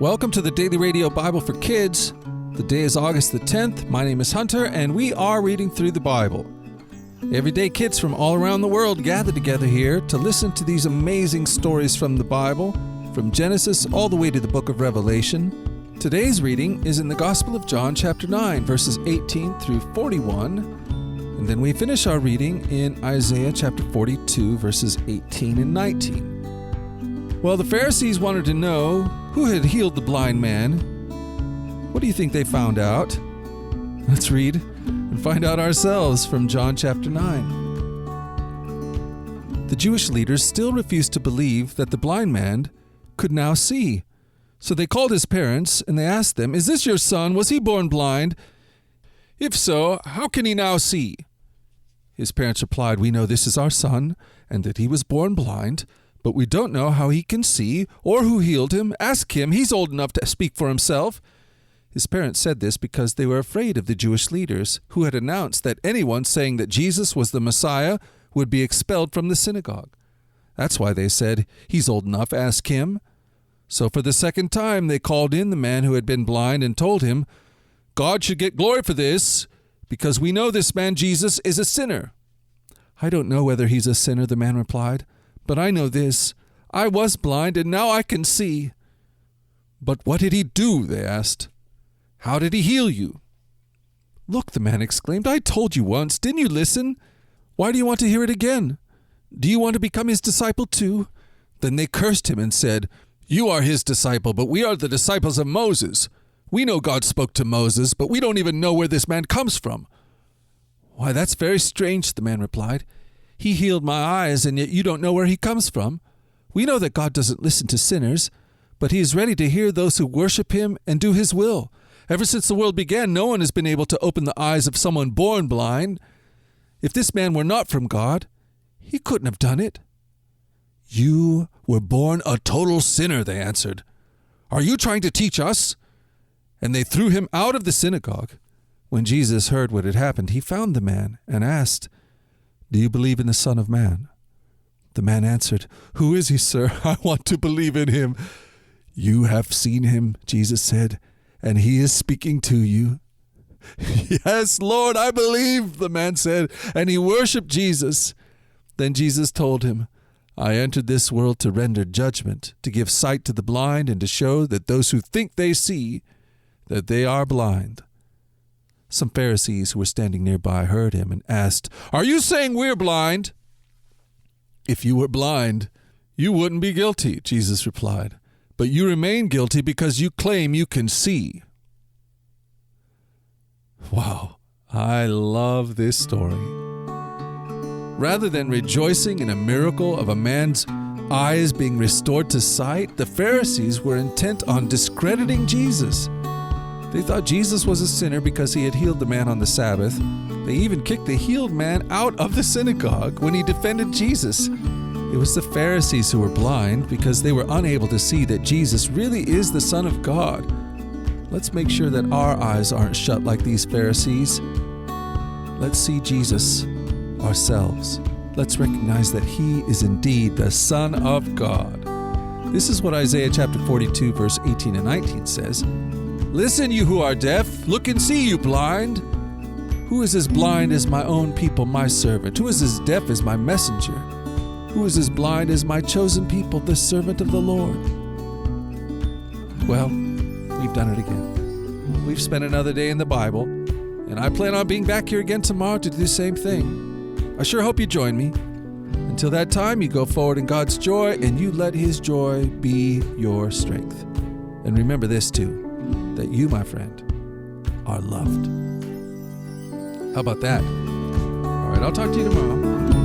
Welcome to the Daily Radio Bible for Kids. The day is August the 10th. My name is Hunter, and we are reading through the Bible. Every day, kids from all around the world gather together here to listen to these amazing stories from the Bible, from Genesis all the way to the book of Revelation. Today's reading is in the Gospel of John, chapter 9, verses 18 through 41. And then we finish our reading in Isaiah chapter 42, verses 18 and 19. Well, the Pharisees wanted to know who had healed the blind man. What do you think they found out? Let's read and find out ourselves from John chapter 9. The Jewish leaders still refused to believe that the blind man could now see. So they called his parents and they asked them, "Is this your son? Was he born blind? If so, how can he now see?" His parents replied, "We know this is our son and that he was born blind, but we don't know how he can see or who healed him. Ask him. He's old enough to speak for himself." His parents said this because they were afraid of the Jewish leaders who had announced that anyone saying that Jesus was the Messiah would be expelled from the synagogue. That's why they said, "He's old enough, ask him." So for the second time they called in the man who had been blind and told him, "God should get glory for this, because we know this man Jesus is a sinner." "I don't know whether he's a sinner," the man replied, "but I know this. I was blind and now I can see." "But what did he do?" they asked. "How did he heal you?" "Look," the man exclaimed, "I told you once. Didn't you listen? Why do you want to hear it again? Do you want to become his disciple too?" Then they cursed him and said, "You are his disciple, but we are the disciples of Moses. We know God spoke to Moses, but we don't even know where this man comes from." "Why, that's very strange," the man replied. "He healed my eyes, and yet you don't know where he comes from. We know that God doesn't listen to sinners, but he is ready to hear those who worship him and do his will. Ever since the world began, no one has been able to open the eyes of someone born blind. If this man were not from God, he couldn't have done it." "You were born a total sinner," they answered. "Are you trying to teach us?" And they threw him out of the synagogue. When Jesus heard what had happened, he found the man and asked, "Do you believe in the Son of Man?" The man answered, "Who is he, sir? I want to believe in him." "You have seen him," Jesus said, "and he is speaking to you." "Yes, Lord, I believe," the man said, and he worshipped Jesus. Then Jesus told him, "I entered this world to render judgment, to give sight to the blind, and to show that those who think they see, that they are blind." Some Pharisees who were standing nearby heard him and asked, "Are you saying we're blind?" "If you were blind, you wouldn't be guilty," Jesus replied. "But you remain guilty because you claim you can see." Wow, I love this story. Rather than rejoicing in a miracle of a man's eyes being restored to sight, the Pharisees were intent on discrediting Jesus. They thought Jesus was a sinner because he had healed the man on the Sabbath. They even kicked the healed man out of the synagogue when he defended Jesus. It was the Pharisees who were blind because they were unable to see that Jesus really is the Son of God. Let's make sure that our eyes aren't shut like these Pharisees. Let's see Jesus ourselves. Let's recognize that he is indeed the Son of God. This is what Isaiah chapter 42, verse 18 and 19 says. "Listen, you who are deaf, look and see, you blind. Who is as blind as my own people, my servant? Who is as deaf as my messenger? Who is as blind as my chosen people, the servant of the Lord?" Well, we've done it again. We've spent another day in the Bible, and I plan on being back here again tomorrow to do the same thing. I sure hope you join me. Until that time, you go forward in God's joy, and you let his joy be your strength. And remember this too, that you, my friend, are loved. How about that? All right, I'll talk to you tomorrow.